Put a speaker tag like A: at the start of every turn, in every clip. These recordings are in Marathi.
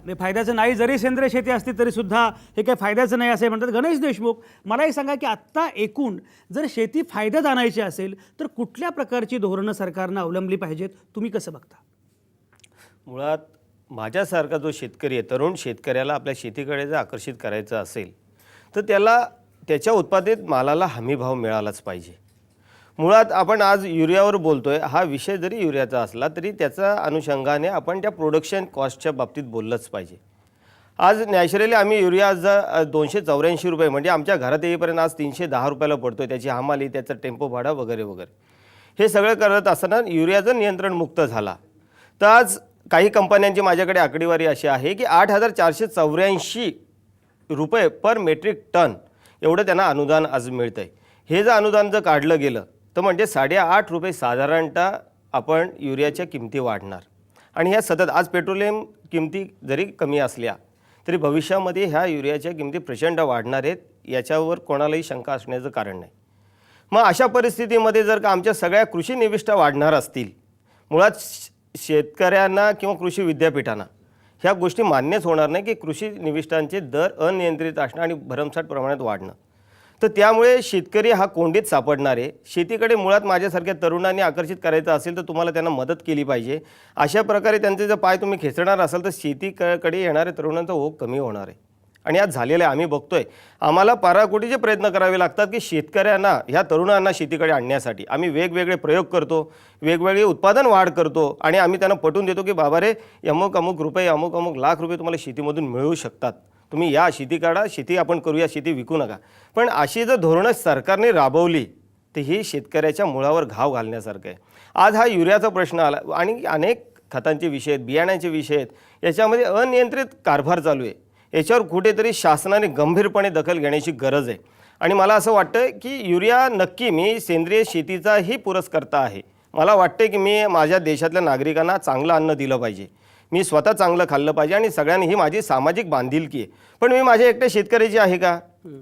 A: म्हणजे फायद्याचं नाही, जरी सेंद्रिय शेती असली तरी सुद्धा हे काही फायद्याचं नाही असे म्हणतात गणेश देशमुख. मला एक सांगा की आत्ता एकूण जर शेती फायद्यात आणायची असेल तर कुठल्या प्रकारची धोरणं सरकारनं अवलंबली पाहिजेत, तुम्ही कसं बघता?
B: मुळात माझ्यासारखा जो शेतकरी आहे, तरुण शेतकऱ्याला आपल्या शेतीकडे जर आकर्षित करायचं असेल तर त्याला त्याच्या उत्पादित मालाला हमीभाव मिळालाच पाहिजे. मुळात आपण आज युरियावर बोलतोय, हा विषय जरी युरियाचा असला तरी त्याच्या अनुषंगाने आपण त्या प्रोडक्शन कॉस्टच्या बाबतीत बोललंच पाहिजे. आज नॅचरली आम्ही युरिया आज 284 रुपये म्हणजे आमच्या घरात येईपर्यंत आज 310 रुपयाला पडतोय, त्याची हमाली, त्याचं टेम्पो भाडा वगैरे वगैरे. हे सगळं करत असताना युरियाचं नियंत्रण मुक्त झाला तर आज काही कंपन्यांची माझ्याकडे आकडेवारी अशी आहे की 8,484 रुपये पर मेट्रिक टन एवढं त्यांना अनुदान आज मिळतं आहे. हे जर अनुदान जर काढलं गेलं तर म्हणजे 8.5 रुपये साधारणतः आपण युरियाच्या किमती वाढणार. आणि ह्या सतत आज पेट्रोलियम किमती जरी कमी असल्या तरी भविष्यामध्ये ह्या युरियाच्या किमती प्रचंड वाढणार आहेत, याच्यावर कोणालाही शंका असण्याचं कारण नाही. मग अशा परिस्थितीमध्ये जर का आमच्या सगळ्या कृषी निविष्ठा वाढणार असतील, मुळात शेतकऱ्यांना किंवा कृषी विद्यापीठांना ह्या गोष्टी मान्यच होणार नाही की कृषी निविष्ठांचे दर अनियंत्रित असणं आणि भरमसाठ प्रमाणात वाढणं. तर त्यामुळे शेतकरी हा कोंडीत सापडणार आहे. शेतीकडे मुळात माझ्यासारख्या तरुणांनी आकर्षित करायचं असेल तर तुम्हाला त्यांना मदत केली पाहिजे. अशा प्रकारे त्यांचे जर पाय तुम्ही खेचणार असाल तर शेतीकडे येणाऱ्या तरुणांचा ओघ कमी होणार आहे. आणि आज झालेलं आहे, आम्ही बघतोय. आम्हाला पाराकोटीचे प्रयत्न करावे लागतात की शेतकऱ्यांना, ह्या तरुणांना शेतीकडे आणण्यासाठी. आम्ही वेगवेगळे प्रयोग करतो, वेगवेगळे उत्पादन वाढ करतो आणि आम्ही त्यांना पटवून देतो की बाबा रे, अमुक अमुक रुपये, अमुक अमुक लाख रुपये तुम्हाला शेतीमधून मिळू शकतात, तुम्ही या शेती काढा, शेती आपण करूया, शेती विकू नका. पण अशी जर धोरणं सरकारने राबवली तर ही शेतकऱ्याच्या मुळावर घाव घालण्यासारखं आहे. आज हा युरियाचा प्रश्न आला आणि अनेक खतांचे विषय आहेत, बियाण्याचे विषय आहेत, याच्यामध्ये अनियंत्रित कारभार चालू आहे. याच्यावर कुठेतरी शासनाने गंभीरपणे दखल घेण्याची गरज आहे. आणि मला असं वाटतं की युरिया नक्की, मी सेंद्रिय शेतीचाही पुरस्कर्ता आहे. मला वाटतं की मी माझ्या देशातल्या नागरिकांना चांगलं अन्न दिलं पाहिजे, मी स्वतः चांगलं खाल्लं पाहिजे आणि सगळ्यांनी, ही माझी सामाजिक बांधिलकी आहे. पण मी माझ्या एकट्या शेतकऱ्याची आहे का?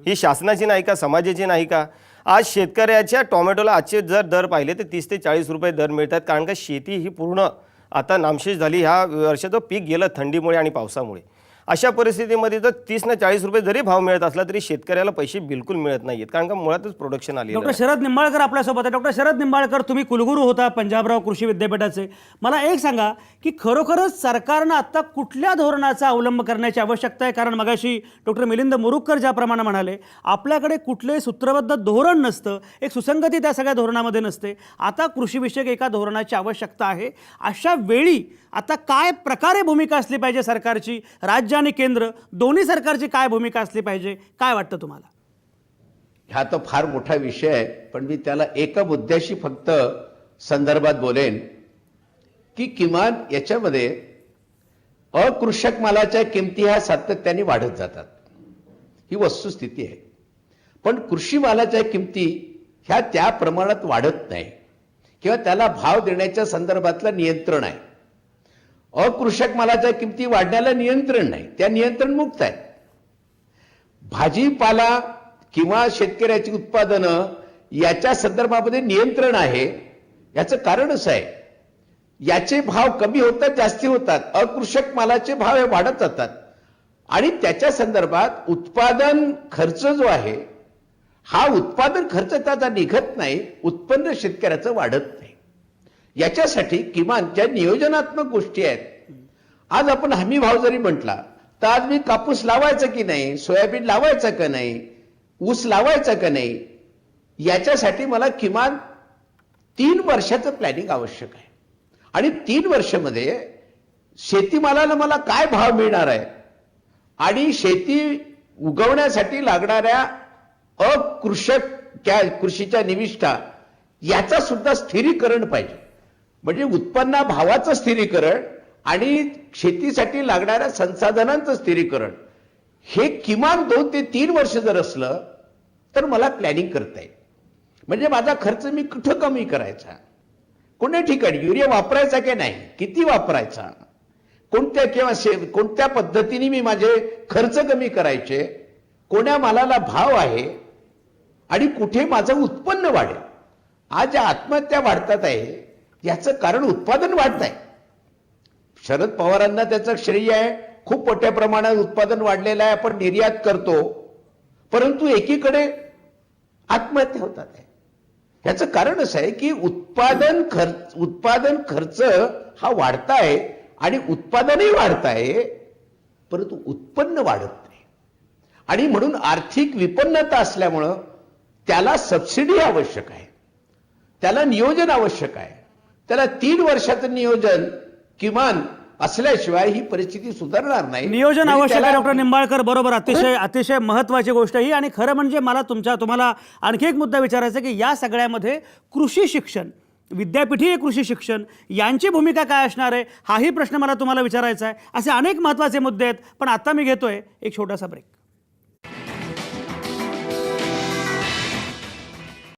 B: ही शासनाची नाही का? समाजाची नाही का? आज शेतकऱ्याच्या टोमॅटोला आजचे जर दर पाहिले तर 30 ते 40 रुपये दर मिळतात, कारण का शेती ही पूर्ण आता नामशेष झाली. ह्या वर्षाचं पीक गेलं थंडीमुळे आणि पावसामुळे. अशा परिस्थितीमध्ये जर 30 ना 40 रुपये जरी भाव मिळत असला तरी शेतकऱ्याला पैसे बिलकुल मिळत नाहीत, कारण का मुळातच प्रोडक्शन आले.
A: डॉक्टर शरद निंबाळकर आपल्यासोबत आहे. डॉक्टर शरद निंबाळकर, तुम्ही कुलगुरू होता पंजाबराव कृषी विद्यापीठाचे. मला एक सांगा की खरोखरच सरकारनं आता कुठल्या धोरणाचा अवलंब करण्याची आवश्यकता आहे? कारण मगाशी डॉक्टर मिलिंद मुरुगकर ज्याप्रमाणे म्हणाले, आपल्याकडे कुठले सूत्रबद्ध धोरण नसतं, एक सुसंगती त्या सगळ्या धोरणामध्ये नसते. आता कृषीविषयक एका धोरणाची आवश्यकता आहे. अशा वेळी आता काय प्रकारे भूमिका असली पाहिजे सरकारची? राज्य आणि केंद्र दोन्ही सरकारची काय भूमिका असली पाहिजे, काय वाटतं तुम्हाला?
C: हा तर फार मोठा विषय आहे, पण मी त्याला एका मुद्द्याशी फक्त संदर्भात बोलेन की किमान याच्यामध्ये अकृषक मालाच्या किमती ह्या सातत्याने वाढत जातात, ही वस्तुस्थिती आहे. पण कृषी मालाच्या किमती ह्या त्या प्रमाणात वाढत नाही किंवा त्याला भाव देण्याच्या संदर्भातलं नियंत्रण आहे. अकृषक मालाच्या किमती वाढण्याला नियंत्रण नाही, त्या नियंत्रण मुक्त आहेत. भाजीपाला किंवा शेतकऱ्याची उत्पादनं याच्या संदर्भामध्ये नियंत्रण आहे. याचं कारण असं आहे, याचे भाव कमी होतात, जास्ती होतात, अकृषक मालाचे भाव हे वाढत जातात आणि त्याच्या संदर्भात उत्पादन खर्च जो आहे, हा उत्पादन खर्च त्याचा निघत नाही, उत्पन्न शेतकऱ्याचं वाढत नाही. याच्यासाठी किमान ज्या नियोजनात्मक गोष्टी आहेत, आज आपण हमी भाव जरी म्हटला तर आज मी कापूस लावायचा की नाही, सोयाबीन लावायचा का नाही, ऊस लावायचा का नाही, याच्यासाठी मला किमान 3 वर्षाचं प्लॅनिंग आवश्यक आहे. आणि 3 वर्षामध्ये शेतीमालाला मला काय भाव मिळणार आहे आणि शेती उगवण्यासाठी लागणाऱ्या अकृषक कृषीच्या निविष्ठा याचा सुद्धा स्थिरीकरण पाहिजे. म्हणजे उत्पन्न भावाचं स्थिरीकरण आणि शेतीसाठी लागणाऱ्या संसाधनांचं स्थिरीकरण, हे किमान 2 ते 3 वर्ष जर असलं तर मला प्लॅनिंग करता येईल. म्हणजे माझा खर्च मी कुठं कमी करायचा, कोणत्या ठिकाणी युरिया वापरायचा की नाही, किती वापरायचा, कोणत्या पद्धतीने मी माझे खर्च कमी करायचे, कोण्या मालाला भाव आहे आणि कुठे माझं उत्पन्न वाढेल. आज ज्या आत्महत्या वाढतात आहे याचं कारण उत्पादन वाढत आहे. शरद पवारांना त्याचं श्रेय आहे, खूप मोठ्या प्रमाणात उत्पादन वाढलेलं आहे, आपण निर्यात करतो, परंतु एकीकडे आत्महत्या होतात आहे. याचं कारण असं आहे की उत्पादन खर्च हा वाढताय आणि उत्पादनही वाढताय, परंतु उत्पन्न वाढत नाही. आणि म्हणून आर्थिक विपन्नता असल्यामुळं त्याला सबसिडी आवश्यक आहे, त्याला नियोजन आवश्यक आहे. त्याला 3 वर्षाचं नियोजन किमान असल्याशिवाय ही परिस्थिती सुधारणार नाही.
A: नियोजन
C: म्हणजे
A: आवश्यक आहे
C: त्याला-
A: डॉक्टर निंबाळकर, बरोबर. अतिशय महत्त्वाची गोष्ट ही. आणि खरं म्हणजे मला तुम्हाला आणखी एक मुद्दा विचारायचा आहे की या सगळ्यामध्ये कृषी शिक्षण, विद्यापीठीय कृषी शिक्षण यांची भूमिका काय असणार आहे, हाही प्रश्न मला तुम्हाला विचारायचा आहे. असे अनेक महत्त्वाचे मुद्दे आहेत, पण आता मी घेतोय एक छोटासा ब्रेक.